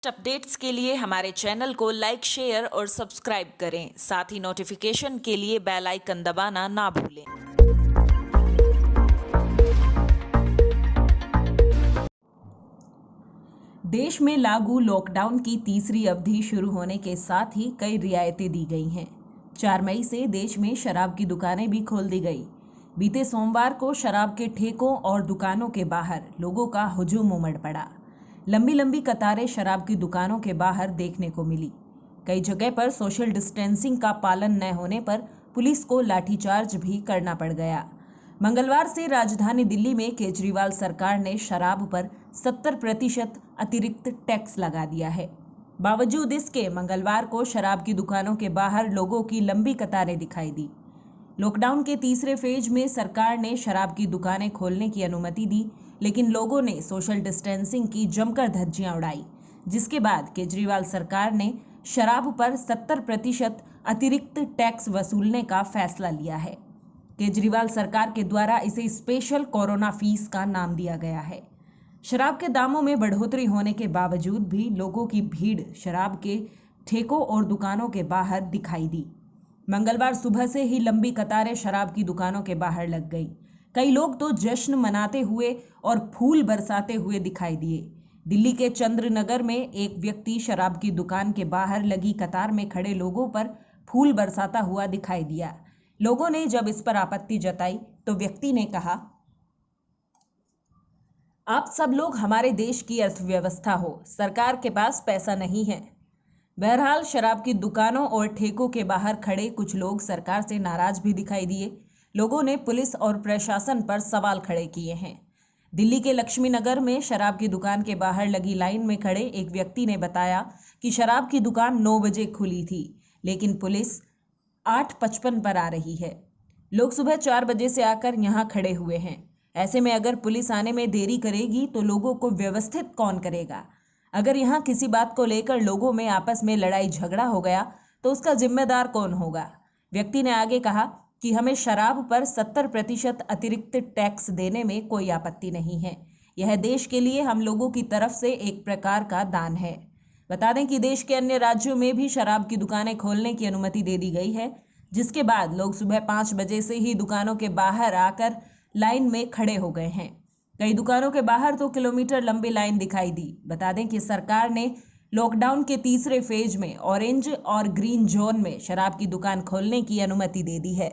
Updates के लिए हमारे चैनल को लाइक, शेयर और सब्सक्राइब करें। साथ ही नोटिफिकेशन के लिए बेल आइकन दबाना ना भूलें। देश में लागू लॉकडाउन की तीसरी अवधि शुरू होने के साथ ही कई रियायतें दी गई हैं। 4 मई से देश में शराब की दुकानें भी खोल दी गई। बीते सोमवार को शराब के ठेकों और दुकानों के बाहर लोगों का हुजूम उमड़ पड़ा। लंबी लंबी कतारें शराब की दुकानों के बाहर देखने को मिली। कई जगह पर सोशल डिस्टेंसिंग का पालन न होने पर पुलिस को लाठीचार्ज भी करना पड़ गया। मंगलवार से राजधानी दिल्ली में केजरीवाल सरकार ने शराब पर 70% अतिरिक्त टैक्स लगा दिया है। बावजूद इसके मंगलवार को शराब की दुकानों के बाहर लोगों की लंबी कतारें दिखाई दी। लॉकडाउन के तीसरे फेज में सरकार ने शराब की दुकानें खोलने की अनुमति दी, लेकिन लोगों ने सोशल डिस्टेंसिंग की जमकर धज्जियां उड़ाई, जिसके बाद केजरीवाल सरकार ने शराब पर 70% अतिरिक्त टैक्स वसूलने का फैसला लिया है। केजरीवाल सरकार के द्वारा इसे स्पेशल कोरोना फीस का नाम दिया गया है। शराब के दामों में बढ़ोतरी होने के बावजूद भी लोगों की भीड़ शराब के ठेकों और दुकानों के बाहर दिखाई दी। मंगलवार सुबह से ही लंबी कतारें शराब की दुकानों के बाहर लग गई। कई लोग तो जश्न मनाते हुए और फूल बरसाते हुए दिखाई दिए। दिल्ली के चंद्र नगर में एक व्यक्ति शराब की दुकान के बाहर लगी कतार में खड़े लोगों पर फूल बरसाता हुआ दिखाई दिया। लोगों ने जब इस पर आपत्ति जताई तो व्यक्ति ने कहा, आप सब लोग हमारे देश की अर्थव्यवस्था हो, सरकार के पास पैसा नहीं है। बहरहाल शराब की दुकानों और ठेकों के बाहर खड़े कुछ लोग सरकार से नाराज भी दिखाई दिए। लोगों ने पुलिस और प्रशासन पर सवाल खड़े किए हैं। दिल्ली के लक्ष्मी नगर में शराब की दुकान के बाहर लगी लाइन में खड़े एक व्यक्ति ने बताया कि शराब की दुकान 9 बजे खुली थी, लेकिन पुलिस 8:55 पर आ रही है। लोग सुबह 4 बजे से आकर यहाँ खड़े हुए हैं। ऐसे में अगर पुलिस आने में देरी करेगी तो लोगों को व्यवस्थित कौन करेगा? अगर यहाँ किसी बात को लेकर लोगों में आपस में लड़ाई झगड़ा हो गया तो उसका जिम्मेदार कौन होगा? व्यक्ति ने आगे कहा कि हमें शराब पर 70% अतिरिक्त टैक्स देने में कोई आपत्ति नहीं है। यह देश के लिए हम लोगों की तरफ से एक प्रकार का दान है। बता दें कि देश के अन्य राज्यों में भी शराब की दुकानें खोलने की अनुमति दे दी गई है, जिसके बाद लोग सुबह 5 बजे से ही दुकानों के बाहर आकर लाइन में खड़े हो गए हैं। कई दुकानों के बाहर तो किलोमीटर लंबी लाइन दिखाई दी। बता दें कि सरकार ने लॉकडाउन के तीसरे फेज में ऑरेंज और ग्रीन जोन में शराब की दुकान खोलने की अनुमति दे दी है।